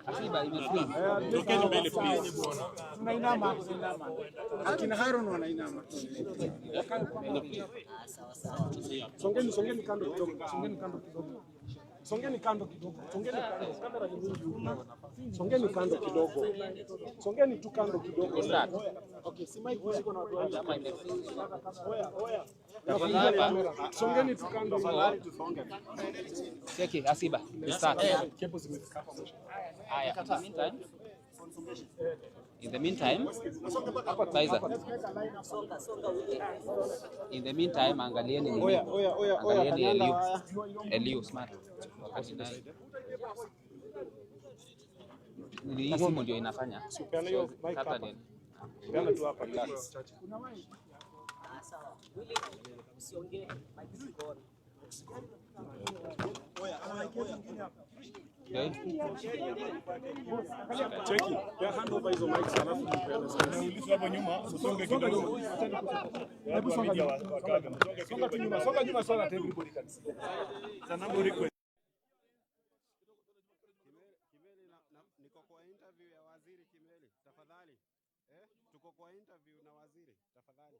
Asiba imefika. Tokeni mbele please. Tunainama. Akina Haron wanainama. Sawa. Songeni kando kidogo. Songeni kando kidogo. Kamera ni mingi huko. Songeni kando kidogo. Songeni tu kando kidogo. Okay, si mic ziko na watu wengi. Oya. Songeni tu kando. Cheki Asiba. Start. Haya, in the meantime, Faiza. In the meantime, angalieni nini? Angalieni Eliu smart. Wakati naye. Hii simu ndio inafanya. Usipeane hiyo mic hapa. Peana tu hapa relax. Sawa. Wili usiongee, mic ziko on. Okay. Cheki, ya hand over hizo mics alafu tupeane sasa. Ulizo hapo nyuma, usonge kidogo. Hebu songa nyuma. Songa tu nyuma, songa everybody can see. Sana request. Kimeli niko kwa interview ya waziri Kimeli. Tafadhali. Tuko kwa interview na waziri. Tafadhali.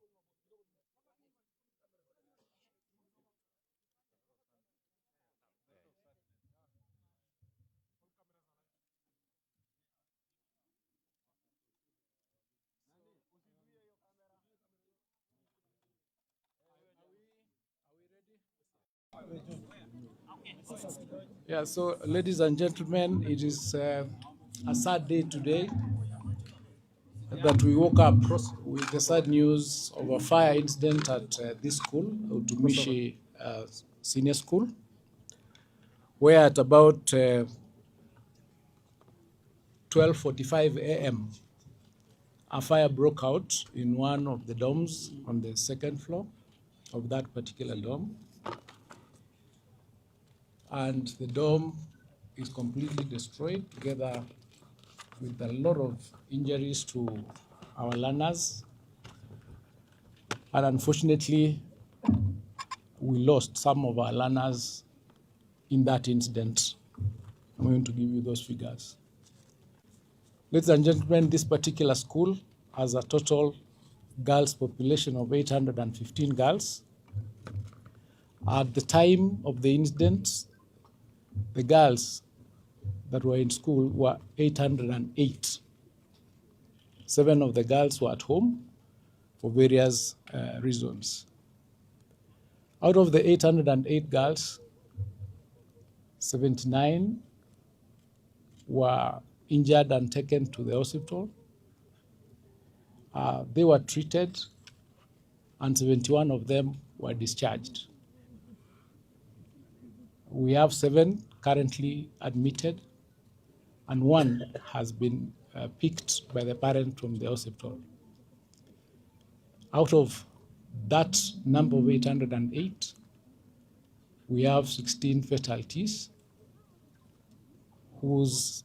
Yeah, so ladies and gentlemen, it is a sad day today that we woke up with the sad news of a fire incident at this school, Utumishi Senior School, where at about 12:45 a.m. a fire broke out in one of the dorms on the second floor of that particular dorm. And the dorm is completely destroyed, together with a lot of injuries to our learners. And unfortunately, we lost some of our learners in that incident. I'm going to give you those figures. Ladies and gentlemen, this particular school has a total girls population of 815 girls. At the time of the incident, the girls that were in school were 808. 7 of the girls were at home for various reasons. Out of the 808 girls, 79 were injured and taken to the hospital. They were treated, and 71 of them were discharged. We have 7 currently admitted, and 1 has been picked by the parent from the hospital. Out of that number of 808, we have 16 fatalities whose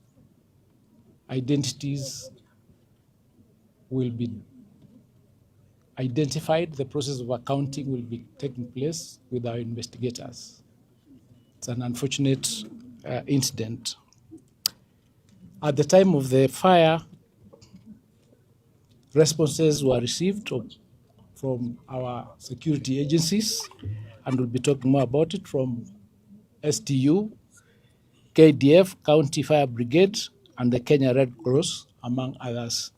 identities will be identified. The process of accounting will be taking place with our investigators. It's an unfortunate incident. At the time of the fire, responses were received from our security agencies, and we'll be talking more about it, from STU, KDF, County Fire Brigade, and the Kenya Red Cross, among others.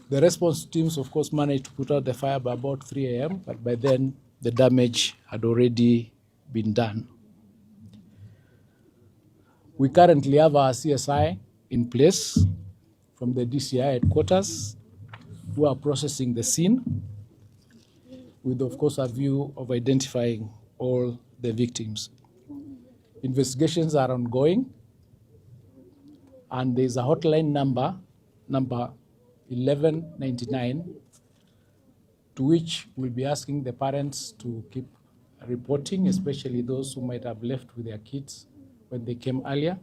The response teams, of course, managed to put out the fire by about 3 a.m., but by then the damage had already been done. We currently have our CSI in place from the DCI headquarters, who are processing the scene with, of course, a view of identifying all the victims. Investigations are ongoing, and there's a hotline number 1199, to which we'll be asking the parents to keep reporting, especially those who might have left with their kids when they came earlier.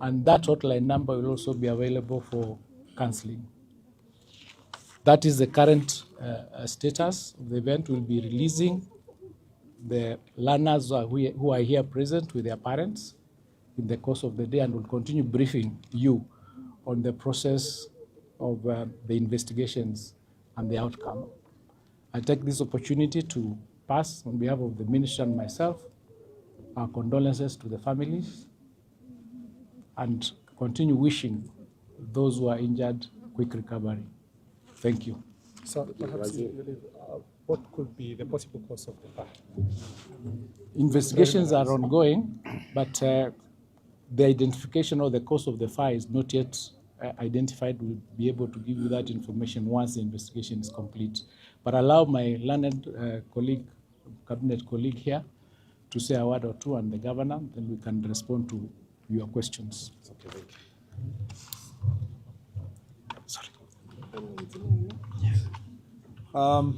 And that hotline number will also be available for counseling. That is the current status of the event. We'll be releasing the learners who are here present with their parents in the course of the day and will continue briefing you on the process of the investigations and the outcome. I take this opportunity to pass, on behalf of the minister and myself, our condolences to the families and continue wishing those who are injured quick recovery. Thank you. So perhaps what could be the possible cause of the fire? Investigations are ongoing, but the identification or the cause of the fire is not yet identified. We'll be able to give you that information once the investigation is complete. But allow my learned colleague, cabinet colleague here, to say a word or two, and the governor, then we can respond to your questions. Okay, thank you.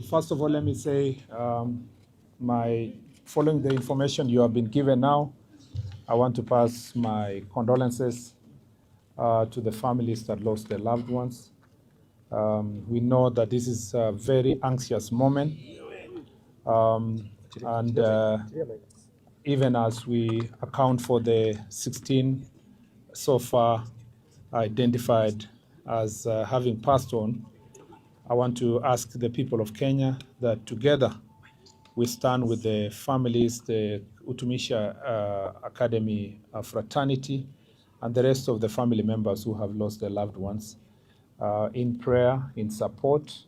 First of all, let me say, following the information you have been given now, I want to pass my condolences to the families that lost their loved ones. We know that this is a very anxious moment, and even as we account for the 16 so far identified as having passed on, I want to ask the people of Kenya that together we stand with the families, the Utumishi Academy fraternity, and the rest of the family members who have lost their loved ones in prayer, in support.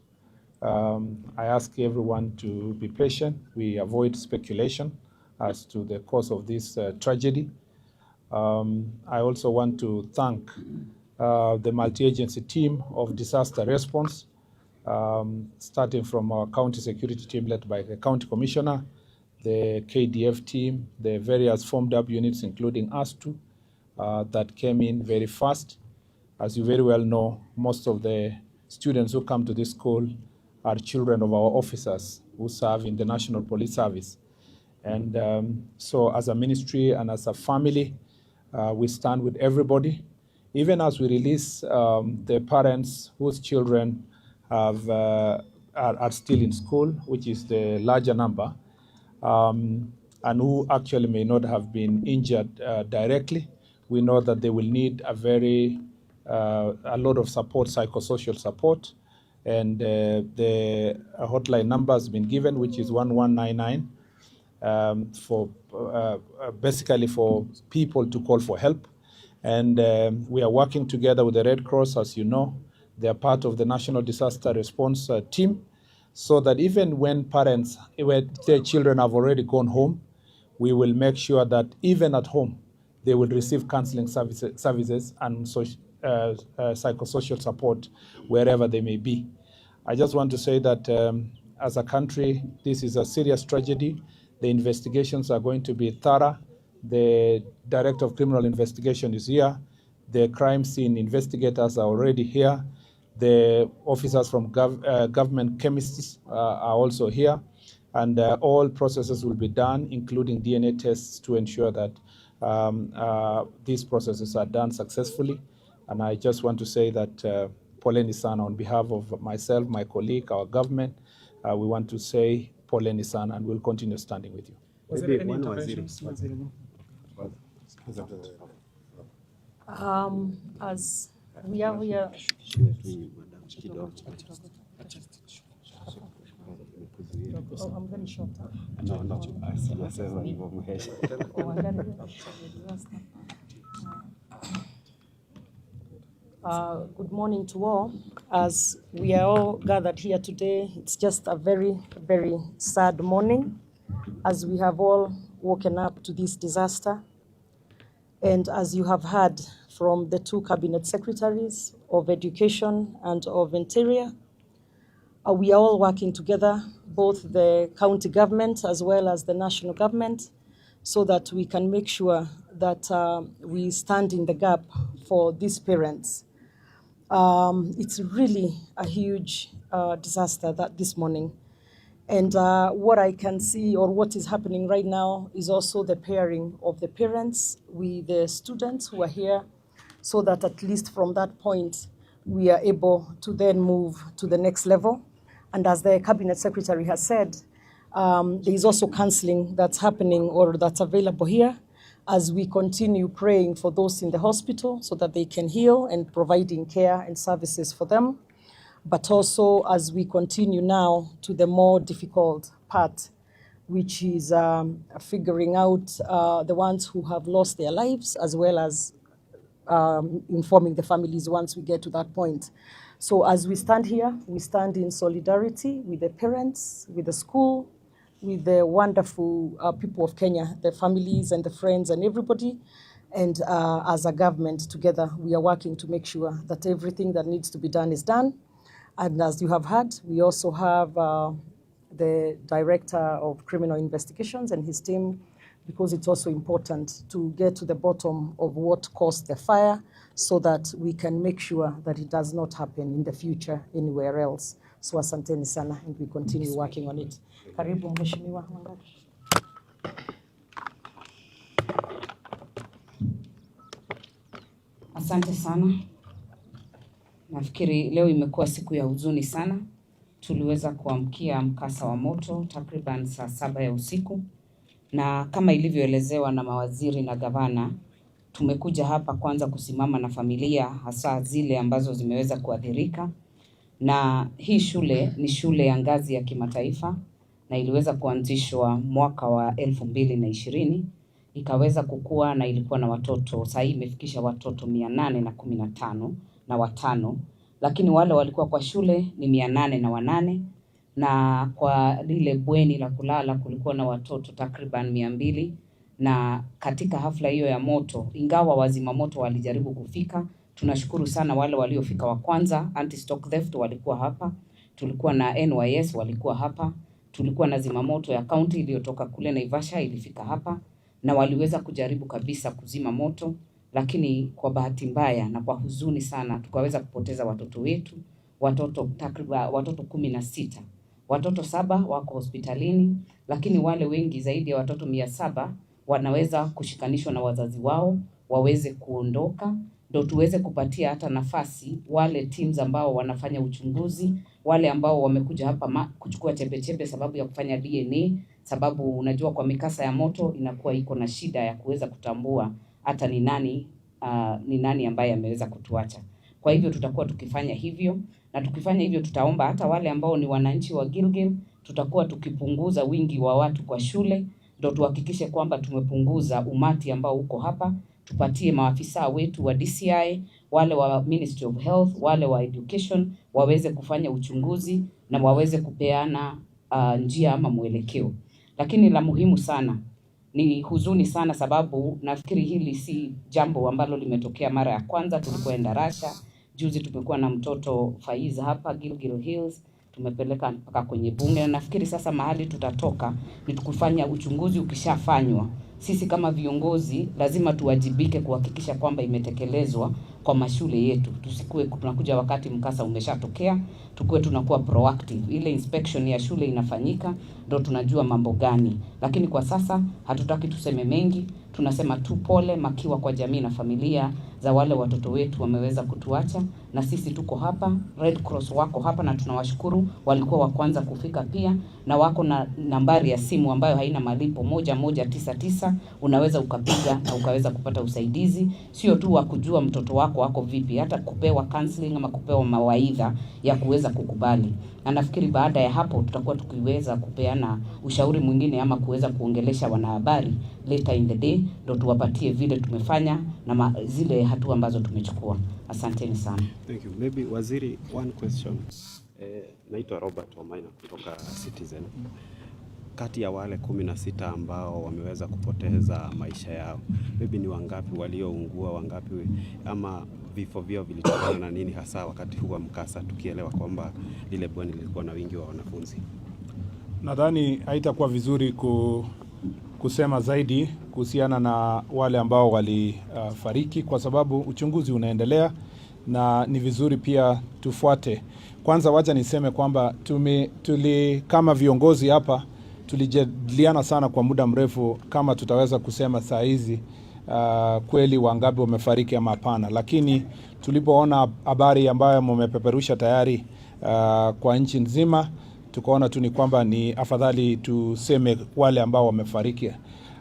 I ask everyone to be patient. We avoid speculation as to the cause of this tragedy. I also want to thank the multi-agency team of disaster response, starting from our county security team led by the county commissioner, the KDF team, the various formed up units, including us too, that came in very fast. As you very well know, most of the students who come to this school are children of our officers who serve in the National Police Service. And so as a ministry and as a family, we stand with everybody. Even as we release the parents whose children are still in school, which is the larger number, and who actually may not have been injured directly, we know that they will need a lot of support, psychosocial support. And the hotline number has been given, which is 1199, for basically for people to call for help. And we are working together with the Red Cross, as you know. They are part of the National Disaster Response team, so that even when their children have already gone home, we will make sure that even at home, they will receive counseling services and psychosocial support wherever they may be. I just want to say that as a country, this is a serious tragedy. The investigations are going to be thorough. The Director of Criminal Investigation is here. The crime scene investigators are already here. The officers from government chemists are also here. And all processes will be done, including DNA tests, to ensure that these processes are done successfully. And I just want to say that poleni sana, on behalf of myself, my colleague, our government, we want to say poleni sana, and we'll continue standing with you. Was there any interventions? As we are here, I'm very short. Good morning to all. As we are all gathered here today, it's just a very, very sad morning, as we have all woken up to this disaster. And as you have heard from the two cabinet secretaries of Education and of Interior, we are all working together, both the county government as well as the national government, so that we can make sure that we stand in the gap for these parents. It's really a huge disaster that this morning. And what I can see, or what is happening right now, is also the pairing of the parents with the students who are here, so that at least from that point, we are able to then move to the next level. And as the cabinet secretary has said, there is also counseling that's happening or that's available here, as we continue praying for those in the hospital so that they can heal and providing care and services for them. But also as we continue now to the more difficult part, which is figuring out the ones who have lost their lives, as well as informing the families once we get to that point. So as we stand here, we stand in solidarity with the parents, with the school, with the wonderful people of Kenya, the families and the friends and everybody. And as a government together, we are working to make sure that everything that needs to be done is done. And as you have heard, we also have the Director of Criminal Investigations and his team, because it's also important to get to the bottom of what caused the fire so that we can make sure that it does not happen in the future anywhere else. So asanteni sana, and we continue working on it. Karibu Mheshimiwa Wangari. Asante sana. Nafikiri leo imekuwa siku ya huzuni sana. Tuliweza kuamkia mkasa wa moto takriban saa 7 ya usiku. Na kama ilivyoelezewa na mawaziri na gavana, tumekuja hapa kwanza kusimama na familia, hasa zile ambazo zimeweza kuathirika. Na hii shule ni shule ya ngazi ya kimataifa na iliweza kuanzishwa mwaka wa 2020. Ikaweza kukua na ilikuwa na watoto, sasa imefikisha watoto 815 na watano. Lakini wale walikuwa kwa shule ni 808, na kwa lile bweni la kulala kulikuwa na watoto takriban 200. Na katika hafla hiyo ya moto, ingawa wazima moto walijaribu kufika, tunashukuru sana wale waliofika wa kwanza. Anti-stock theft walikuwa hapa, tulikuwa na NYS walikuwa hapa, tulikuwa na zimamoto ya county iliyotoka kule Naivasha ilifika hapa, na waliweza kujaribu kabisa kuzima moto. Lakini kwa bahati mbaya na kwa huzuni sana, tukaweza kupoteza watoto wetu, watoto takriban watoto 16. Watoto 7 wako hospitalini, lakini wale wengi zaidi ya watoto 700 wanaweza kushikanishwa na wazazi wao waweze kuondoka, ndio tuweze kupatia hata nafasi wale teams ambao wanafanya uchunguzi, wale ambao wamekuja hapa kuchukua chembe sababu ya kufanya DNA, sababu unajua kwa mikasa ya moto inakuwa iko na shida ya kuweza kutambua hata ni nani ambaye ameweza kutuacha. Kwa hivyo tutakuwa tukifanya hivyo, na tukifanya hivyo tutaomba hata wale ambao ni wananchi wa Gilgil, tutakuwa tukipunguza wingi wa watu kwa shule, ndio tuhakikishe kwamba tumepunguza umati ambao uko hapa. Tupatie maafisa wetu wa DCI, wale wa Ministry of Health, wale wa Education waweze kufanya uchunguzi na waweze kupeana njia ama mwelekeo. Lakini la muhimu sana, ni huzuni sana sababu nafikiri hili si jambo ambalo limetokea mara ya kwanza. Tulikwenda Russia, juzi tumekuwa na mtoto Faiz hapa Gilgil Hills, tumepeleka mpaka kwenye bunge. Na nafikiri sasa mahali tutatoka ni tukufanya uchunguzi. Ukishafanywa, sisi kama viongozi lazima tuwajibike kuhakikisha kwamba imetekelezwa kwa mashule yetu. Tusikue tunakuja wakati mkasa umeshatokea, tukue tunakuwa proactive. Ile inspection ya shule inafanyika, ndio tunajua mambo gani. Lakini kwa sasa hatutaki tuseme mengi, tunasema tu pole makiwa kwa jamii na familia za wale watoto wetu wameweza kutuacha, na sisi tuko hapa. Red Cross wako hapa na tunawashukuru, walikuwa wa kwanza kufika pia, na wako na nambari ya simu ambayo haina malipo 1199. Unaweza ukapiga na ukaweza kupata usaidizi, sio tu wa kujua mtoto wako vipi, hata kupewa counseling ama kupewa mawaidha ya kuweza kukubali. Na nafikiri baada ya hapo tutakuwa tukiweza kupeana ushauri mwingine ama kuweza kuongelesha wanahabari later in the day, ndio tuwapatie vile tumefanya na zile hatua ambazo tumechukua. Asanteni sana. Thank you. Maybe waziri, one question. Naitwa Robert Omaina kutoka Citizen. Kati ya wale 16 ambao wameweza kupoteza maisha yao, maybe ni wangapi walioungua, wangapi ama vifo vyao vilitokana na nini hasa wakati huo mkasa, tukielewa kwamba lile bweni lilikuwa na wingi wa wanafunzi? Nadhani haitakuwa vizuri kusema zaidi kuhusiana na wale ambao walifariki, kwa sababu uchunguzi unaendelea na ni vizuri pia tufuate. Kwanza wacha niseme kwamba kama viongozi hapa tulijadiliana sana kwa muda mrefu kama tutaweza kusema saa hizi kweli wangapi wamefariki ama hapana. Lakini tulipoona habari ambayo mmepeperusha tayari kwa nchi nzima, tukaona tu ni kwamba ni afadhali tuseme wale ambao wamefariki.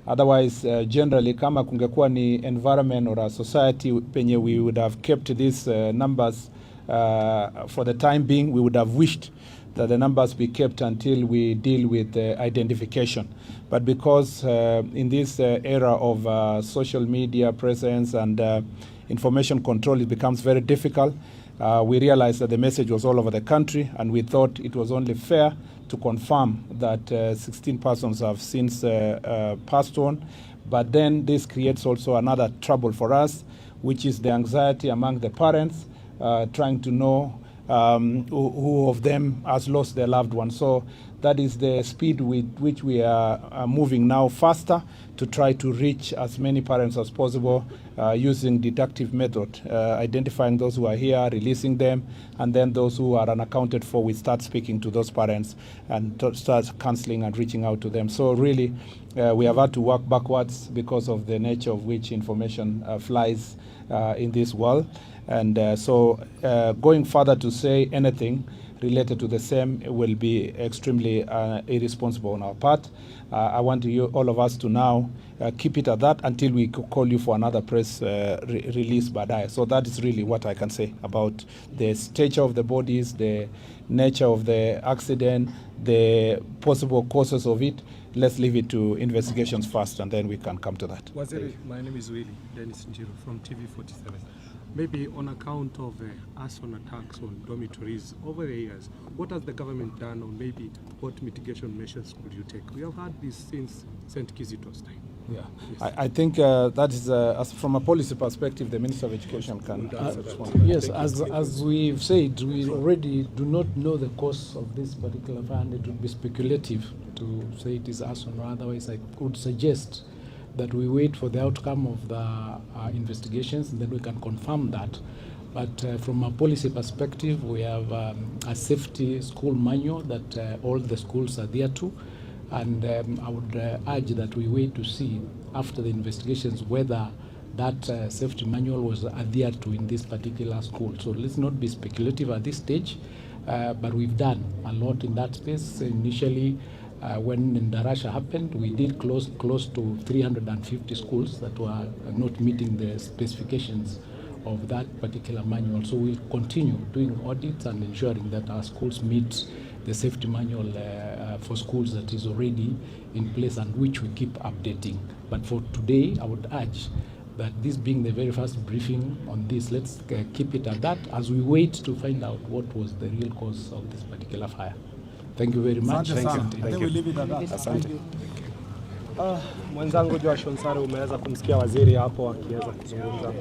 Otherwise, generally, kama kungekuwa ni environment or a society penye we would have kept these numbers for the time being, we would have wished that the numbers be kept until we deal with identification. But because in this era of social media presence and information control, it becomes very difficult. We realized that the message was all over the country, and we thought it was only fair to confirm that 16 persons have since passed on. But then this creates also another trouble for us, which is the anxiety among the parents, trying to know who of them has lost their loved one. So that is the speed with which we are moving now, faster to try to reach as many parents as possible using deductive method, identifying those who are here, releasing them, and then those who are unaccounted for, we start speaking to those parents and start counseling and reaching out to them. So really, we have had to work backwards because of the nature of which information flies in this world. And so going further to say anything related to the same will be extremely irresponsible on our part. I want all of us to now keep it at that until we call you for another press release baadaye. So that is really what I can say about the stature of the bodies, the nature of the accident, the possible causes of it. Let's leave it to investigations first, and then we can come to that. Waziri, my name is Willie Dennis Njiru from TV47. Maybe on account of arson attacks on dormitories over the years, what has the government done, or maybe what mitigation measures could you take? We have had this since St. Kizito's time. Yeah, yes. I think that is, as from a policy perspective, the Minister of Education can respond. Yes, as we've said, we already do not know the cause of this particular fire, and it would be speculative to say it is arson, or otherwise I could suggest that we wait for the outcome of the investigations, and then we can confirm that. But from a policy perspective, we have a safety school manual that all the schools adhere to, and I would urge that we wait to see after the investigations whether that safety manual was adhered to in this particular school. So let's not be speculative at this stage, but we've done a lot in that space. Initially, when Ndarasha happened, we did close to 350 schools that were not meeting the specifications of that particular manual. So we'll continue doing audits and ensuring that our schools meet the safety manual for schools that is already in place and which we keep updating. But for today, I would urge that this being the very first briefing on this, let's keep it at that as we wait to find out what was the real cause of this particular fire. Thank you very much. Thank you. Mwenzangu Joycelene Muraguri, umeweza kumsikia waziri hapo akiweza kuzungumza.